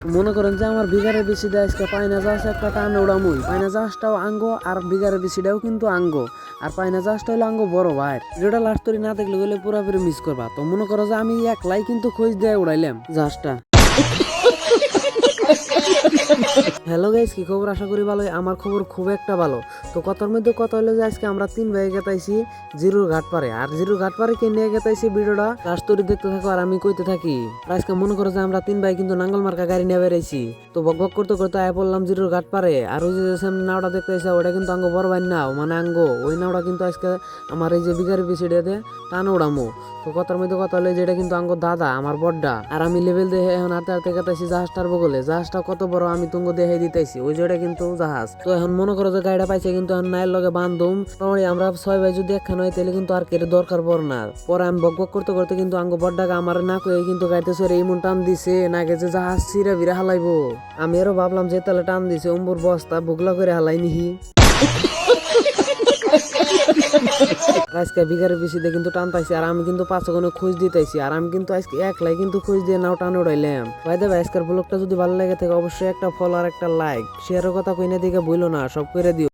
মনে করেন যে আমার বিঘারের বেশি দেয় আজকে পায়না জাহাজ একটা টান উড়ামুই, পায়না জাহাজটাও আঙ্গ আর বিঘারের বেশিটাও কিন্তু আঙ্গ, আর পায়না জাহাজটা হলো আঙ্গ বড় ভাই। ভিডিওটা লাস্ট তরি না দেখলে গেলে পুরোপুরি মিস করবা। তো মনে করো যে আমি একলাই কিন্তু খোঁজ দিয়ে উড়াইলাম জাহাজটা। হ্যালো গাইস, কি খবর? আশা করি ভালো। আমার খবর খুব একটা ভালো। তো কথার মধ্যে কথা হলো যে আজকে আমরা 3 ভাই গেতাইছি জিরুর ঘাট পারে, আর জিরুর ঘাট পারে কে নিয়ে গেতাইছি ভিডিওটা লাস্ট তরি দেখতে থাকো আর আমি কইতে থাকি। আর আজকে মনে করো যে আমরা 3 ভাই কিন্তু নাঙ্গল মার্কা গাড়ি নিয়ে বেরাইছি। তো বক করতে করতে আয় পড়লাম জিরুর ঘাট পারে। আর ওই যে সামনে নাওটা দেখতেছি ওটা কিন্তু আঙ্গ বড় ভাই নাও, মানে আঙ্গ ওই নাওটা কিন্তু আজকে আমার এই যে বিঘারি পিছিয়ে টান উড়ামো। তো কথার মধ্যে কথা হলো যে এটা কিন্তু আঙ্গ দাদা আমার বড়টা, আর আমি লেভেল দিয়ে এখন হাতে হাতে গেতাইছি জাহাজটার বগলে। জাহাজটা কত বড় আমি তুঙ্গ দেখাই দিতেছি, ওই যে কিন্তু জাহাজ। তো এখন মনে করো যে গাড়িটা পাইছে কিন্তু এখন নাইয়ের লগে বান্ধুম পরে আমরা 6 ভাই যদি একখান হয় তাহলে কিন্তু আর কেটে দরকার পড় না। পরে আমি বক করতে করতে কিন্তু আঙ্গ বড়টাকে আমার না কয়ে কিন্তু গাড়িতে সরে এমন টান দিছে না গেছে জাহাজ ছিঁড়ে বিরা হালাইবো। আমি আরো ভাবলাম যে তাহলে টান দিছে অম্বুর বস্তা বুগলা করে হালাই নিহি। আজকে বিঘারের বেশিতে কিন্তু টান পাইছি, আর আমি কিন্তু 5 গুণে খোঁজ দিতেছি, আর আমি কিন্তু আজকে একলাই কিন্তু খোঁজ দিয়ে নাও টান উড়াইলাম। ভাই দেবে আজকের ব্লগটা যদি ভালো লাগে থাকে অবশ্যই একটা ফলো আর একটা লাইক শেয়ারের কথা কইনে দিকে বইলো না, সব করে দিও।